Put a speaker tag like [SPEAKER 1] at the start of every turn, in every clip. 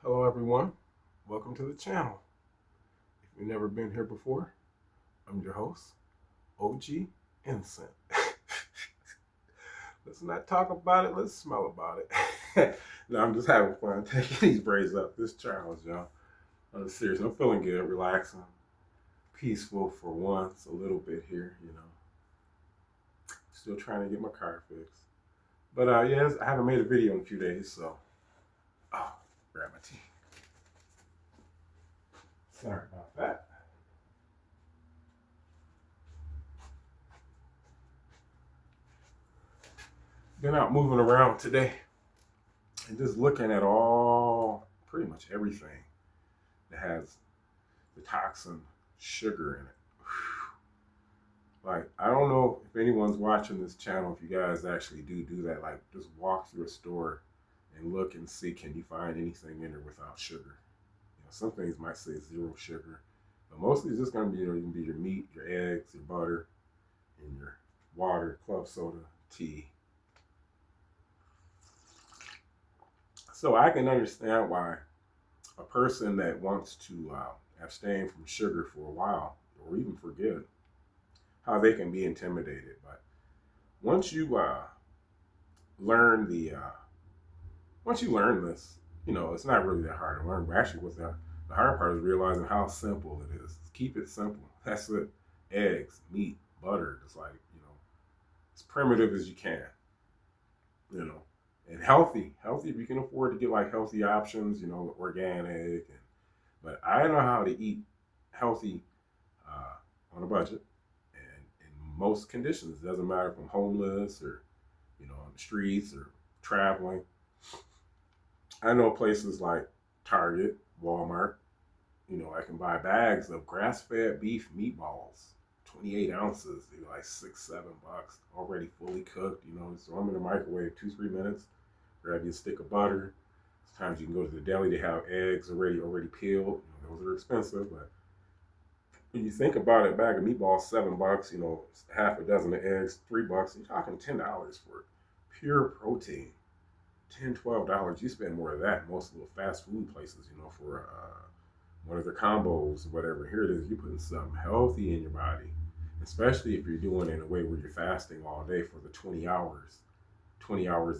[SPEAKER 1] Hello, everyone. Welcome to the channel. If you've never been here before, I'm your host, OG Innocent. Let's not talk about it, let's smell about it. No, I'm just having fun taking these braids up. This challenge, y'all. I'm serious. I'm feeling good, relaxing, peaceful for once, a little bit here. Still trying to get my car fixed. But yes, I haven't made a video in a few days, so grab my tea. Sorry about that. Been out moving around today and just looking at pretty much everything that has the toxin sugar in it. Like, I don't know if anyone's watching this channel, if you guys actually do that. Like, just walk through a store and look and see, can you find anything in there without sugar? Some things might say zero sugar, but mostly it's just going to be, you can be your meat, your eggs, your butter, and your water, club soda, tea. So I can understand why a person that wants to abstain from sugar for a while, or even for good, how they can be intimidated. But once you learn once you learn this, it's not really that hard to learn. But actually, the hard part is realizing how simple it is. Keep it simple. That's it. Eggs, meat, butter. It's like, as primitive as you can. You know, and healthy. Healthy if you can afford to get like healthy options. Organic. But I know how to eat healthy on a budget and in most conditions. It doesn't matter if I'm homeless or on the streets or traveling. I know places like Target, Walmart. I can buy bags of grass-fed beef meatballs, 28 ounces. They're like $6, $7, already fully cooked. So I'm in the microwave 2, 3 minutes. Grab you a stick of butter. Sometimes you can go to the deli. They have eggs already peeled. Those are expensive, but when you think about it, a bag of meatballs, $7. Half a dozen of eggs, $3. You're talking $10 for pure protein. $10, $12. You spend more of that in most of the fast food places. For one of the combos or whatever. Here it is. You're putting something healthy in your body, especially if you're doing it in a way where you're fasting all day for the 20 hours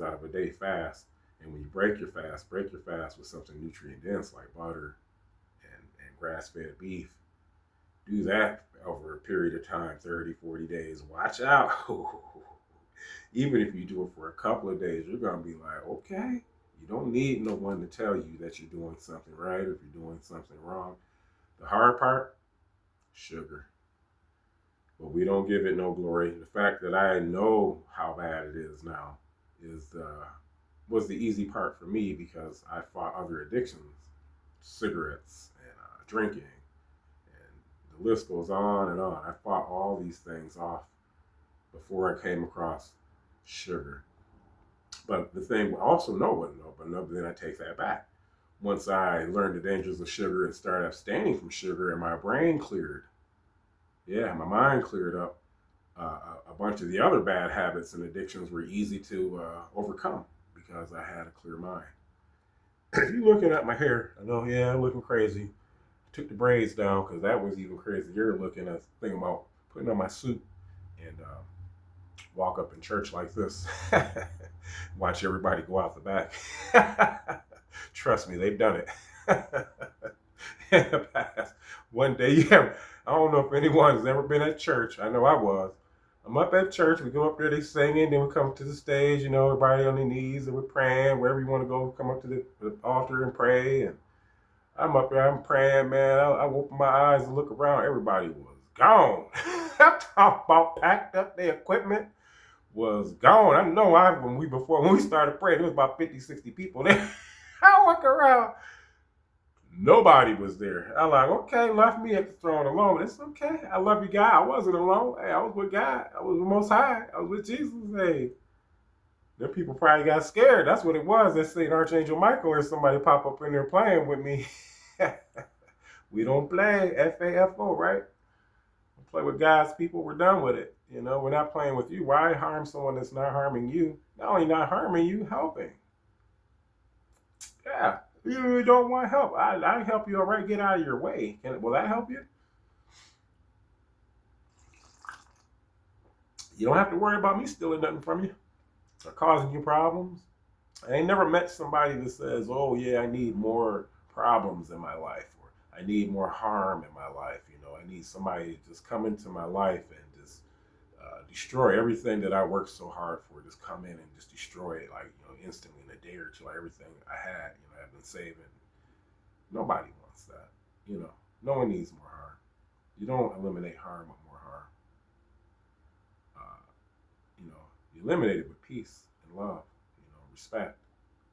[SPEAKER 1] out of a day fast. And when you break your fast with something nutrient dense like butter and grass-fed beef. Do that over a period of time, 30, 40 days. Watch out. Even if you do it for a couple of days, you're going to be like, okay, you don't need no one to tell you that you're doing something right or if you're doing something wrong. The hard part, sugar. But we don't give it no glory. The fact that I know how bad it is now was the easy part for me because I fought other addictions, cigarettes and drinking, and the list goes on and on. I fought all these things off before I came across sugar. But the thing I also know, but then I take that back. Once I learned the dangers of sugar and started abstaining from sugar, and my brain cleared, my mind cleared up. A bunch of the other bad habits and addictions were easy to overcome because I had a clear mind. If you're looking at my hair, I know, I'm looking crazy. I took the braids down because that was even crazy. You're looking at thinking about putting on my suit and walk up in church like this. Watch everybody go out the back. Trust me, they've done it in the past. One day, I don't know if anyone's ever been at church. I know I was. I'm up at church. We go up there, they singing. Then we come to the stage. Everybody on their knees and we're praying. Wherever you want to go, come up to the altar and pray. And I'm up there, I'm praying, man. I open my eyes and look around. Everybody was gone. I'm talking about packed up their equipment was gone. I know when we started praying, there was about 50, 60 people there. I look around. Nobody was there. I'm like, okay, left me at the throne alone. It's okay. I love you, God. I wasn't alone. Hey, I was with God. I was with Most High. I was with Jesus. Hey, them people probably got scared. That's what it was. They say Archangel Michael or somebody pop up in there playing with me. We don't play FAFO, right? We play with God's people. We're done with it. We're not playing with you. Why harm someone that's not harming you? Not only not harming you, helping. Yeah, You really don't want help. I help you, all right? Get out of your way. Will that help you? You don't have to worry about me stealing nothing from you or causing you problems. I ain't never met somebody that says, "Oh yeah, I need more problems in my life," or "I need more harm in my life." I need somebody to just come into my life and just destroy everything that I worked so hard for. Just come in and just destroy it, like instantly in a day or two. Like everything I had, I've been saving. Nobody wants that. No one needs more harm. You don't eliminate harm with more harm. Uh, you eliminate it with peace and love. Respect,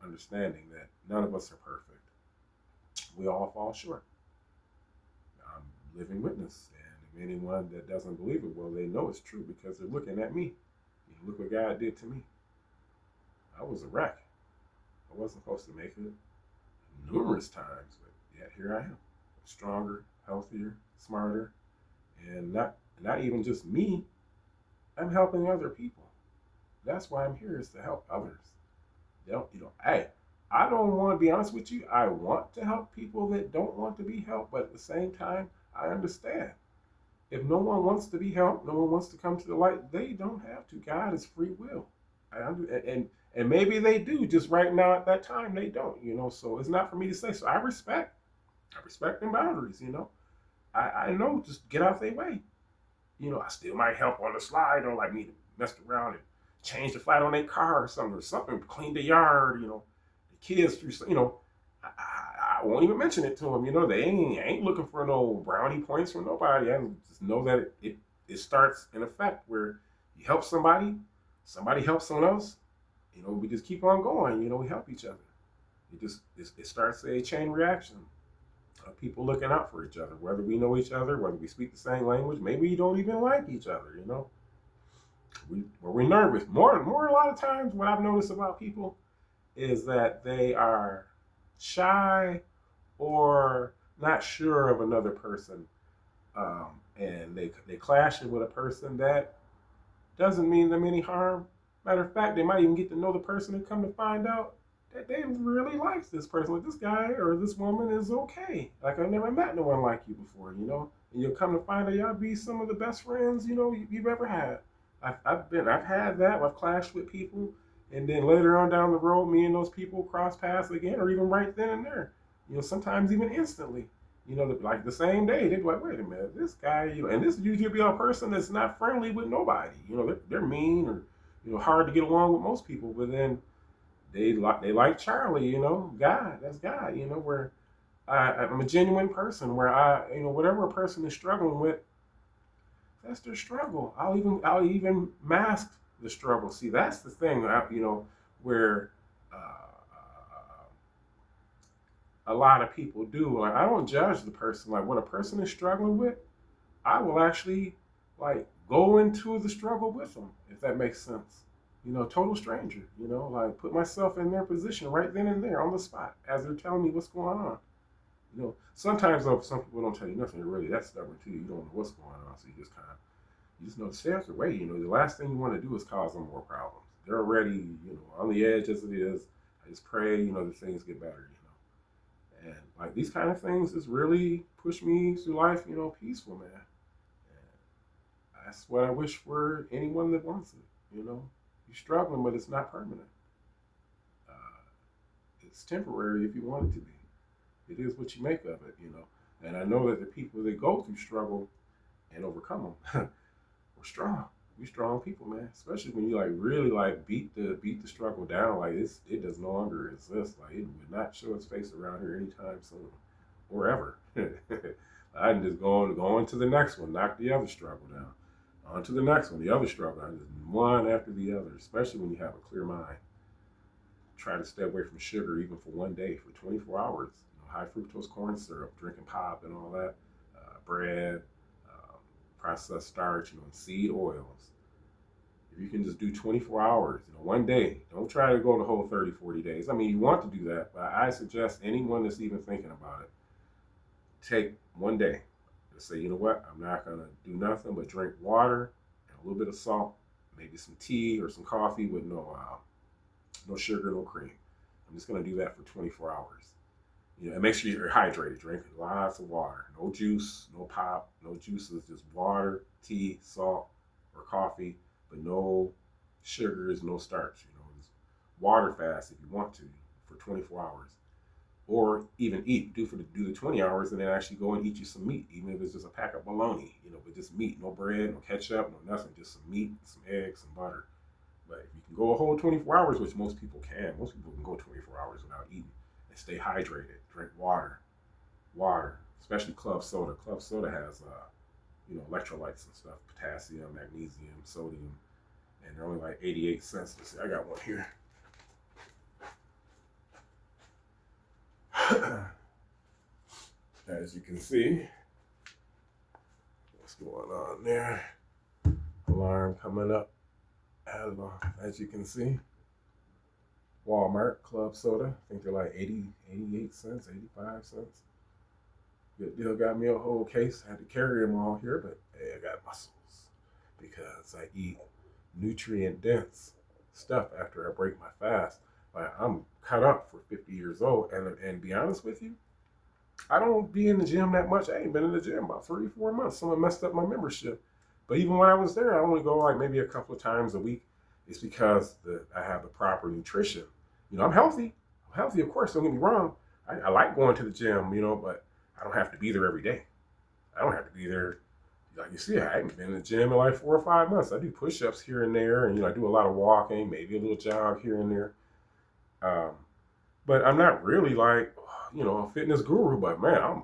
[SPEAKER 1] understanding that none of us are perfect. We all fall short. I'm a living witness, and if anyone that doesn't believe it, well, they know it's true because they're looking at me. Look what God did to me. I was a wreck. I wasn't supposed to make it numerous times, but yet here I am, stronger, healthier, smarter, and not even just me. I'm helping other people. That's why I'm here, is to help others. Hey, I don't want to be honest with you. I want to help people that don't want to be helped, but at the same time, I understand. If no one wants to be helped, no one wants to come to the light, they don't have to. God is free will. And maybe they do, just right now at that time they don't, so it's not for me to say. So I respect them boundaries, I know, just get out their way. I still might help on the slide. I don't like me to mess around and change the flat on their car or something, clean the yard, the kids through, I won't even mention it to them. They ain't looking for no brownie points from nobody. I just know that it starts in effect where you help somebody helps someone else. We just keep on going. We help each other. It starts a chain reaction of people looking out for each other, whether we know each other, whether we speak the same language. Maybe you don't even like each other. We're nervous. More a lot of times, what I've noticed about people is that they are shy or not sure of another person, and they clash with a person that doesn't mean them any harm. Matter of fact, they might even get to know the person and come to find out that they really like this person. Like, this guy or this woman is okay. Like, I've never met no one like you before, And you'll come to find out y'all be some of the best friends, you've ever had. I've had that. I've clashed with people, and then later on down the road, me and those people cross paths again, or even right then and there. Sometimes even instantly. Like the same day, they'd be like, "Wait a minute, this guy," and this usually be a person that's not friendly with nobody. They're mean or hard to get along with most people, but then they like Charlie. God, that's God. Where I'm a genuine person. Where whatever a person is struggling with, that's their struggle. I'll even mask the struggle. See, that's the thing. Where a lot of people do. Like, I don't judge the person. Like, what a person is struggling with, I will actually like go into the struggle with them, if that makes sense. Total stranger. Like, put myself in their position right then and there on the spot as they're telling me what's going on. Sometimes though, some people don't tell you nothing. They're really that stubborn too. You don't know what's going on, so you just know to stay out their way. The last thing you want to do is cause them more problems. They're already on the edge as it is. I just pray that things get better. And like these kind of things just really push me through life, peaceful, man. And that's what I wish for anyone that wants it. You're struggling, but it's not permanent. Uh, it's temporary if you want it to be. It is what you make of it. And I know that the people that go through struggle and overcome them, we're strong. We strong people, man. Especially when you like really like beat the struggle down. Like, it does no longer exist. Like, it would not show its face around here anytime soon, or ever. I can just go on to the next one, knock the other struggle down. On to the next one, the other struggle. I just one after the other. Especially when you have a clear mind. Try to stay away from sugar even for one day, for 24 hours. High fructose corn syrup, drinking pop and all that, bread, processed starch, and seed oils. If you can just do 24 hours, one day, don't try to go the whole 30, 40 days. I mean, you want to do that, but I suggest anyone that's even thinking about it, take one day and say, you know what, I'm not going to do nothing but drink water and a little bit of salt, maybe some tea or some coffee with no sugar, no cream. I'm just going to do that for 24 hours. You know, and make sure you're hydrated. Drink lots of water. No juice, no pop, no juices, just water, tea, salt, or coffee, but no sugars, no starch. You know, just water fast if you want to for 24 hours. Or even eat, do the 20 hours and then actually go and eat you some meat, even if it's just a pack of bologna, you know, but just meat, no bread, no ketchup, no nothing, just some meat, some eggs, some butter. But if you can go a whole 24 hours, which most people can go 24 hours without eating and stay hydrated. Drink water, especially club soda. Club soda has, you know, electrolytes and stuff, potassium, magnesium, sodium, and they're only like 88 cents. Let's see, I got one here. As you can see, what's going on there? Alarm coming up. As you can see, Walmart club soda. I think they're like 80, 88 cents, 85 cents. Good deal. Got me a whole case. I had to carry them all here, but hey, I got muscles because I eat nutrient dense stuff after I break my fast. Like I'm cut up for 50 years old, and be honest with you, I don't be in the gym that much. I ain't been in the gym about 3 4 months. Someone messed up my membership. But even when I was there, I only go like maybe a couple of times a week. It's because I have the proper nutrition. You know, I'm healthy. I'm healthy, of course. Don't get me wrong. I like going to the gym, you know, but I don't have to be there every day. I don't have to be there. Like you see, I haven't been in the gym in like 4 or 5 months. I do push-ups here and there, and you know, I do a lot of walking, maybe a little jog here and there. Um, but I'm not really like, you know, a fitness guru. But man, I'm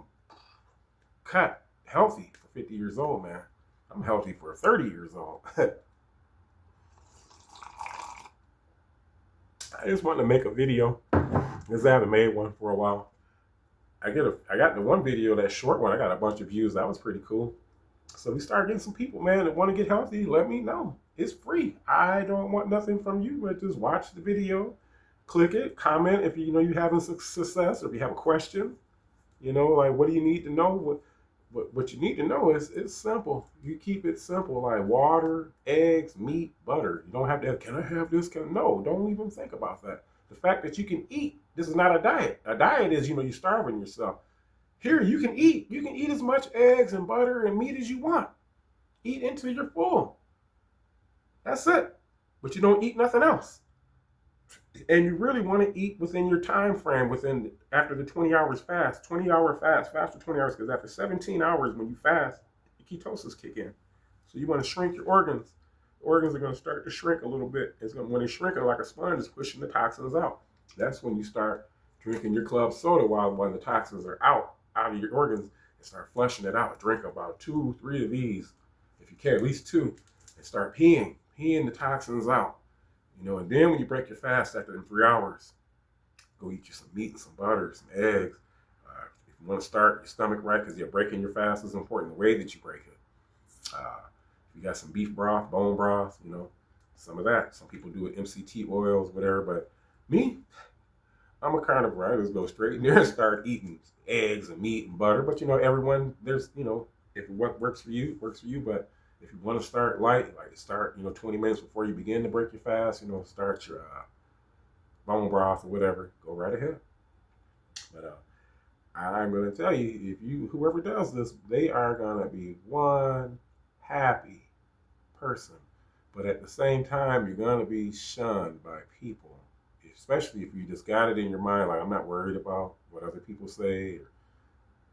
[SPEAKER 1] cut healthy for 50 years old, man. I'm healthy for 30 years old. I just wanted to make a video because I haven't made one for a while. I got the one video, that short one. I got a bunch of views. That was pretty cool. So we started getting some people, man, that want to get healthy. Let me know. It's free. I don't want nothing from you, but just watch the video, click it, comment if you know you having success, or if you have a question. You know, like what do you need to know? What you need to know is it's simple. You keep it simple, like water, eggs, meat, butter. You don't have to have, can I have this? No, don't even think about that. The fact that you can eat, this is not a diet. A diet is, you know, you're starving yourself. Here, you can eat. You can eat as much eggs and butter and meat as you want. Eat until you're full. That's it. But you don't eat nothing else. And you really want to eat within your time frame, within after the 20 hours fast, 20-hour fast for 20 hours, because after 17 hours when you fast, the ketosis kick in. So you want to shrink your organs. The organs are going to start to shrink a little bit. When they shrink, like a sponge, it's pushing the toxins out. That's when you start drinking your club soda while when the toxins are out of your organs, and start flushing it out. Drink about 2, 3 of these, if you can, at least 2, and start peeing the toxins out. You know, and then when you break your fast after them 3 hours, go eat you some meat and some butter, some eggs. If you want to start your stomach right, because you're breaking your fast is important, the way that you break it. If you got some beef broth, bone broth, you know, some of that. Some people do it MCT oils, whatever. But me, I'm a carnivore. I just go straight in there and start eating eggs and meat and butter. But, you know, everyone, there's, you know, if what works for you, works for you. But if you want to start light, like start, you know, 20 minutes before you begin to break your fast, you know, start your bone broth or whatever, go right ahead. But I'm going to tell you, whoever does this, they are going to be one happy person. But at the same time, you're going to be shunned by people, especially if you just got it in your mind, like, I'm not worried about what other people say or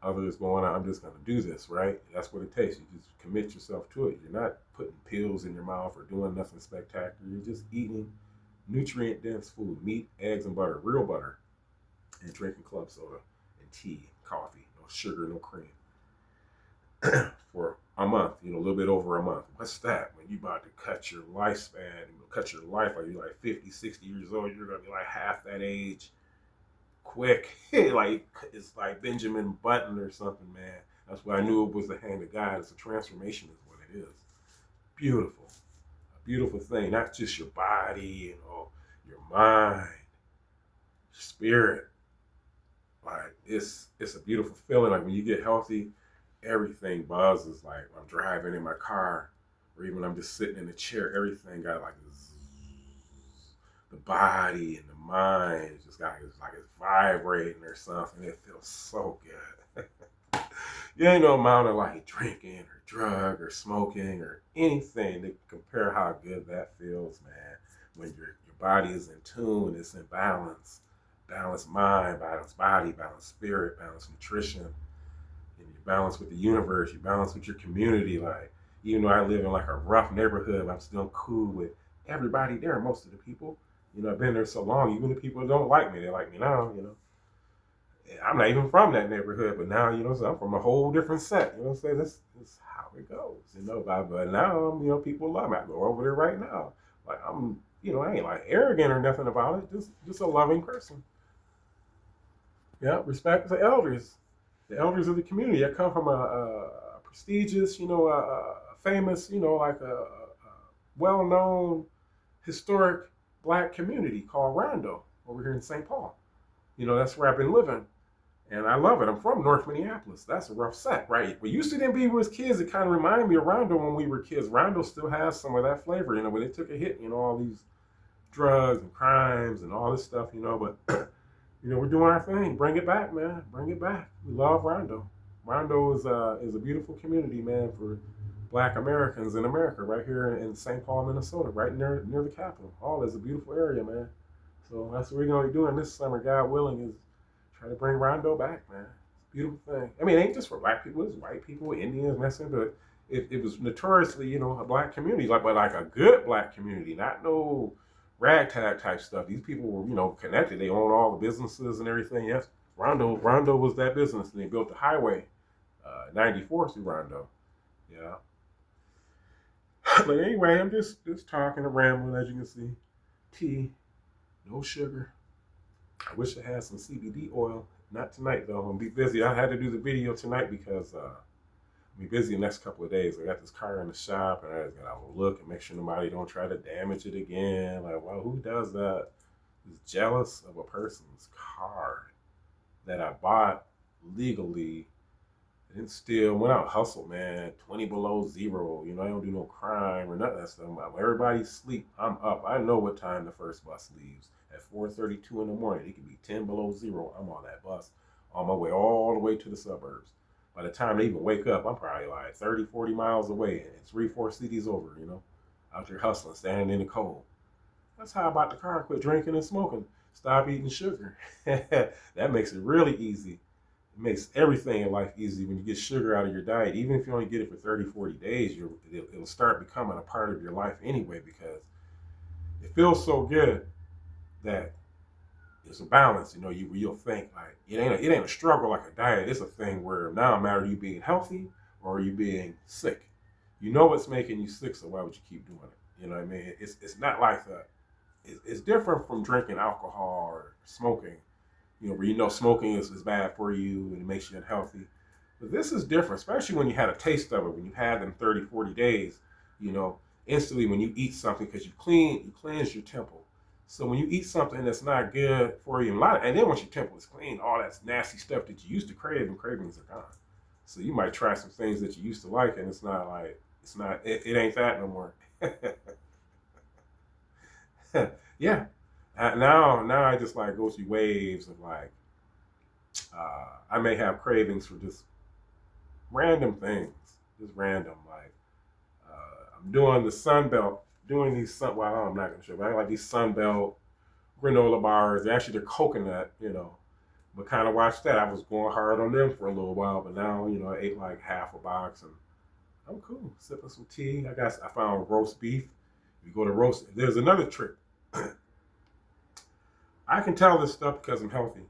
[SPEAKER 1] others going on. I'm just going to do this, right? That's what it takes. You just commit yourself to it. You're not putting pills in your mouth or doing nothing spectacular. You're just eating nutrient dense food, meat, eggs, and butter, real butter, and drinking club soda and tea, coffee, no sugar, no cream for a month, you know, a little bit over a month. What's that? When you about to cut your lifespan, cut your life, like you're like 50, 60 years old, you're going to be like half that age quick. Like, it's like Benjamin Button or something, man. That's why I knew it was the hand of God. It's a transformation is what it is. Beautiful. A beautiful thing. Not just your body, you know, your mind, your spirit. Like, it's a beautiful feeling. Like when you get healthy, everything buzzes. Like I'm driving in my car, or even I'm just sitting in the chair, everything got like zzz. the body and the mind just got it's like it's vibrating or something. It feels so good. You ain't no amount of like drinking or drug or smoking or anything to compare how good that feels, man. When your body is in tune, it's in balance, balanced mind, balanced body, balanced spirit, balanced nutrition, and you balance with the universe, you balance with your community. Like, even though I live in like a rough neighborhood, I'm still cool with everybody there, most of the people. I've been there so long, even the people that don't like me, they like me now. I'm not even from that neighborhood, but now, so I'm from a whole different set. You know what I'm saying? This is how it goes. But now, people love me. I go over there right now. Like, I ain't like arrogant or nothing about it. Just a loving person. Yeah, respect the elders of the community. I come from a prestigious, a famous, like a well-known historic black community called Rondo over here in St. Paul. That's where I've been living. And I love it. I'm from North Minneapolis. That's a rough set, right? We used to then be with kids. It kind of reminded me of Rondo when we were kids. Rondo still has some of that flavor, when they took a hit, all these drugs and crimes and all this stuff, but we're doing our thing. Bring it back, man. Bring it back. We love Rondo. Rondo is a beautiful community, man, for Black Americans in America, right here in St. Paul, Minnesota, right near the capital. All is a beautiful area, man. So that's what we're gonna be doing this summer, God willing, is try to bring Rondo back, man. It's a beautiful thing. I mean, it ain't just for black people, it's white people, Indians, Mexicans, but it was notoriously, a black community, but like a good black community, not no ragtag type stuff. These people were, connected. They own all the businesses and everything. Yes, Rondo was that business, and they built the highway, 94 through Rondo. Yeah. But anyway, I'm just talking and rambling, as you can see. Tea, no sugar. I wish I had some CBD oil. Not tonight though. I'm gonna be busy. I had to do the video tonight because I'll be busy the next couple of days. I got this car in the shop, and I just gotta look and make sure nobody don't try to damage it again. Like, well, who does that? Is jealous of a person's car that I bought legally. I didn't steal. Went out and hustled, man. 20 below zero. I don't do no crime or none of that stuff. When everybody's asleep, I'm up. I know what time the first bus leaves. At 4:32 in the morning, it could be 10 below zero. I'm on that bus, on my way all the way to the suburbs. By the time they even wake up, I'm probably like 30, 40 miles away, and 3, 4 cities over, out there hustling, standing in the cold. That's how I bought the car. Quit drinking and smoking. Stop eating sugar. That makes it really easy. It makes everything in life easy when you get sugar out of your diet. Even if you only get it for 30, 40 days, it'll start becoming a part of your life anyway, because it feels so good that it's a balance. You'll think like it ain't a struggle like a diet. It's a thing where now it matters you being healthy or are you being sick. You know what's making you sick, so why would you keep doing it? You know what I mean? It's not like that. It's different from drinking alcohol or smoking. Where smoking is bad for you and it makes you unhealthy. But this is different, especially when you had a taste of it, when you had them 30, 40 days, instantly when you eat something, because you cleanse your temple. So when you eat something that's not good for you, and then once your temple is clean, all that nasty stuff that you used to crave, and cravings are gone. So you might try some things that you used to like, and it ain't that no more. Yeah. Now I just like go through waves of like, I may have cravings for just random things, just random. Like, I'm doing the Sunbelt, doing these well, I'm not gonna show you, but I like these Sunbelt granola bars. Actually, they're coconut, but kind of watch that. I was going hard on them for a little while, but now, I ate like half a box and I'm cool. Sipping some tea. I found roast beef. You go to roast. There's another trick. I can tell this stuff because I'm healthy.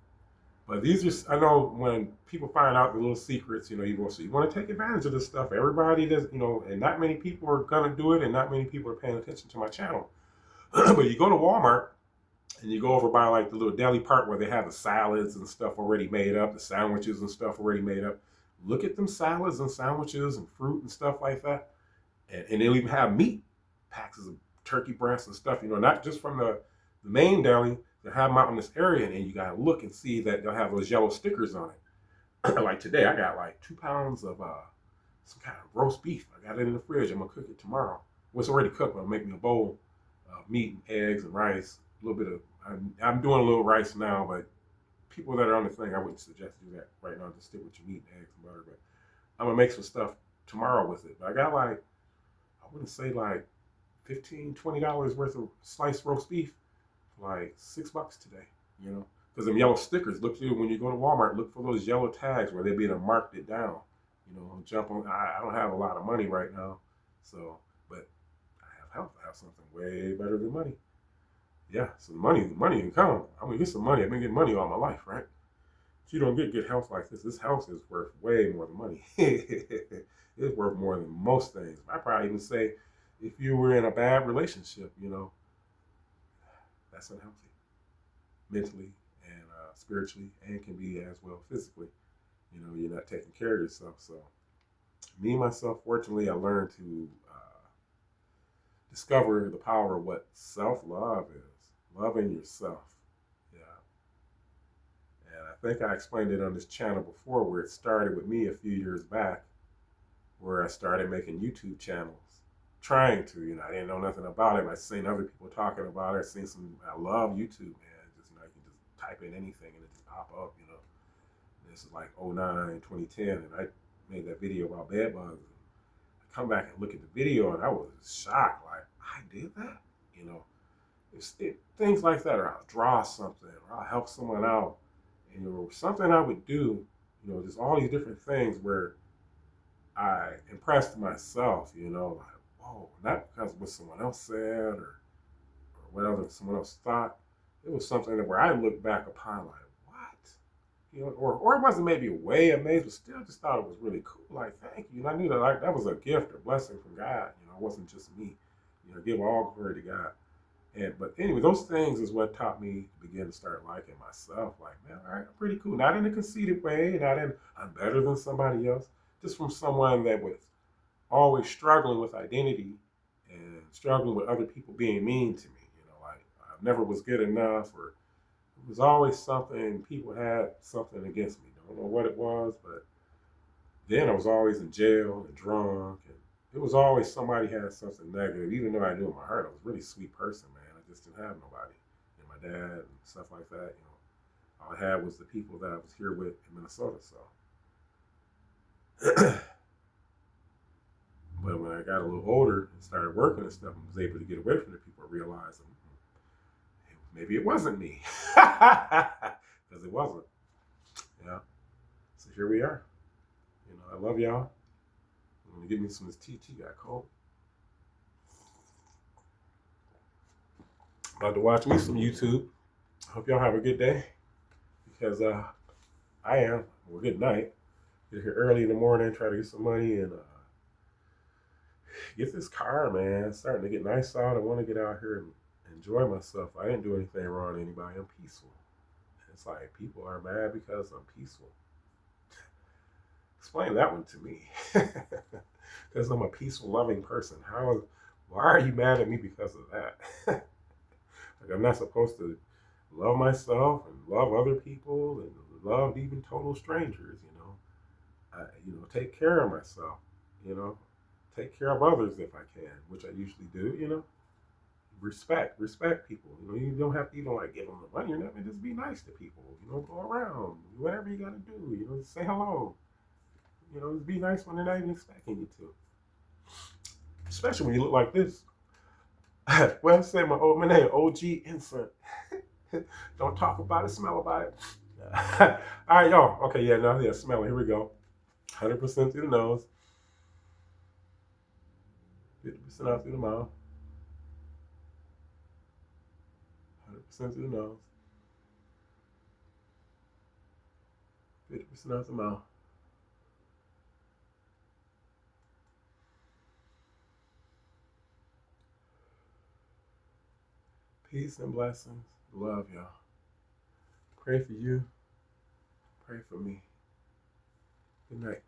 [SPEAKER 1] But I know when people find out the little secrets, you want to take advantage of this stuff. Everybody does, and not many people are going to do it, and not many people are paying attention to my channel. But you go to Walmart, and you go over by like the little deli part where they have the salads and stuff already made up, the sandwiches and stuff already made up. Look at them salads and sandwiches and fruit and stuff like that. And they'll even have meat, packs of turkey breasts and stuff, not just from the main deli. They'll have them out in this area, and you got to look and see that they'll have those yellow stickers on it. Like today, I got like 2 pounds of some kind of roast beef. I got it in the fridge. I'm going to cook it tomorrow. Well, it's already cooked, but I'll make me a bowl of meat and eggs and rice a little bit of. I'm doing a little rice now, but people that are on the thing, I wouldn't suggest to do that right now. Just stick with your meat, eggs, and butter. But I'm gonna make some stuff tomorrow with it. But I got like, I wouldn't say like $15, $20 worth of sliced roast beef for like $6 today. You know, because them yellow stickers. Look through when you go to Walmart. Look for those yellow tags where they be to marked it down. You know, jump on. I don't have a lot of money right now, so but I have health. I have something way better than money. Yeah, so the money can come. I'm gonna get some money. I've been getting money all my life, right? If you don't get good health like this, this house is worth way more than money. It's worth more than most things. I probably even say, if you were in a bad relationship, you know, that's unhealthy mentally and spiritually, and can be as well physically. You know, you're not taking care of yourself. So, me myself, fortunately, I learned to discover the power of what self love is, loving yourself. Yeah, and I think I explained it on this channel before, where it started with me a few years back, where I started making YouTube channels, trying to, you know, I didn't know nothing about it. I seen other people talking about it. I seen some. I love YouTube, man. Just, you know, you can just type in anything and it just pop up. You know, this is like '09, 2010, and I made that video about bed bugs. I come back and look at the video, and I was shocked. Like, I did that, you know. Things like that, or I'll draw something, or I'll help someone out, and you know, something I would do, you know, just all these different things where I impressed myself, you know, like, whoa, not because of what someone else said, or what other someone else thought. It was something that where I look back upon like, what? You know, or it wasn't maybe way amazed, but still just thought it was really cool. Like, thank you. And I knew that like that was a gift or blessing from God. You know, it wasn't just me. You know, give all glory to God. And but anyway, those things is what taught me to begin to start liking myself. Like, man, all right, I'm pretty cool. Not in a conceited way, not in I'm better than somebody else. Just from someone that was always struggling with identity and struggling with other people being mean to me. You know, like I never was good enough, or it was always something. People had something against me. Don't know what it was, but then I was always in jail and drunk, and it was always somebody had something negative. Even though I knew in my heart I was a really sweet person, man. I just didn't have nobody. And my dad and stuff like that. You know, all I had was the people that I was here with in Minnesota. So, but when I got a little older and started working and stuff, and was able to get away from the people, I realized maybe it wasn't me, because it wasn't. Yeah. So here we are. You know, I love y'all. I'm gonna give me some of this tea. Tea got cold. About to watch me some YouTube. Hope y'all have a good day, because I am. Well, good night. Get here early in the morning, try to get some money, and get this car, man. It's starting to get nice out. I want to get out here and enjoy myself. I didn't do anything wrong to anybody. I'm peaceful. It's like people are mad because I'm peaceful. Explain that one to me. Because I'm a peaceful, loving person. Why are you mad at me because of that? Like, I'm not supposed to love myself and love other people and love even total strangers. You know, take care of myself. You know, take care of others if I can, which I usually do. You know, respect people. You know, you don't have to even like give them the money or nothing. Just be nice to people. You know, go around, do whatever you got to do. You know, say hello. You know, just be nice when they're not even expecting you to. Especially when you look like this. Well, say my name, OG Infant. Don't talk about it, smell about it. All right, y'all. Okay, yeah, no, yeah, smell it. Here we go. 100% through the nose, 50% out through the mouth, 100% through the nose, 50% out the mouth. Peace and blessings. Love y'all. Pray for you. Pray for me. Good night.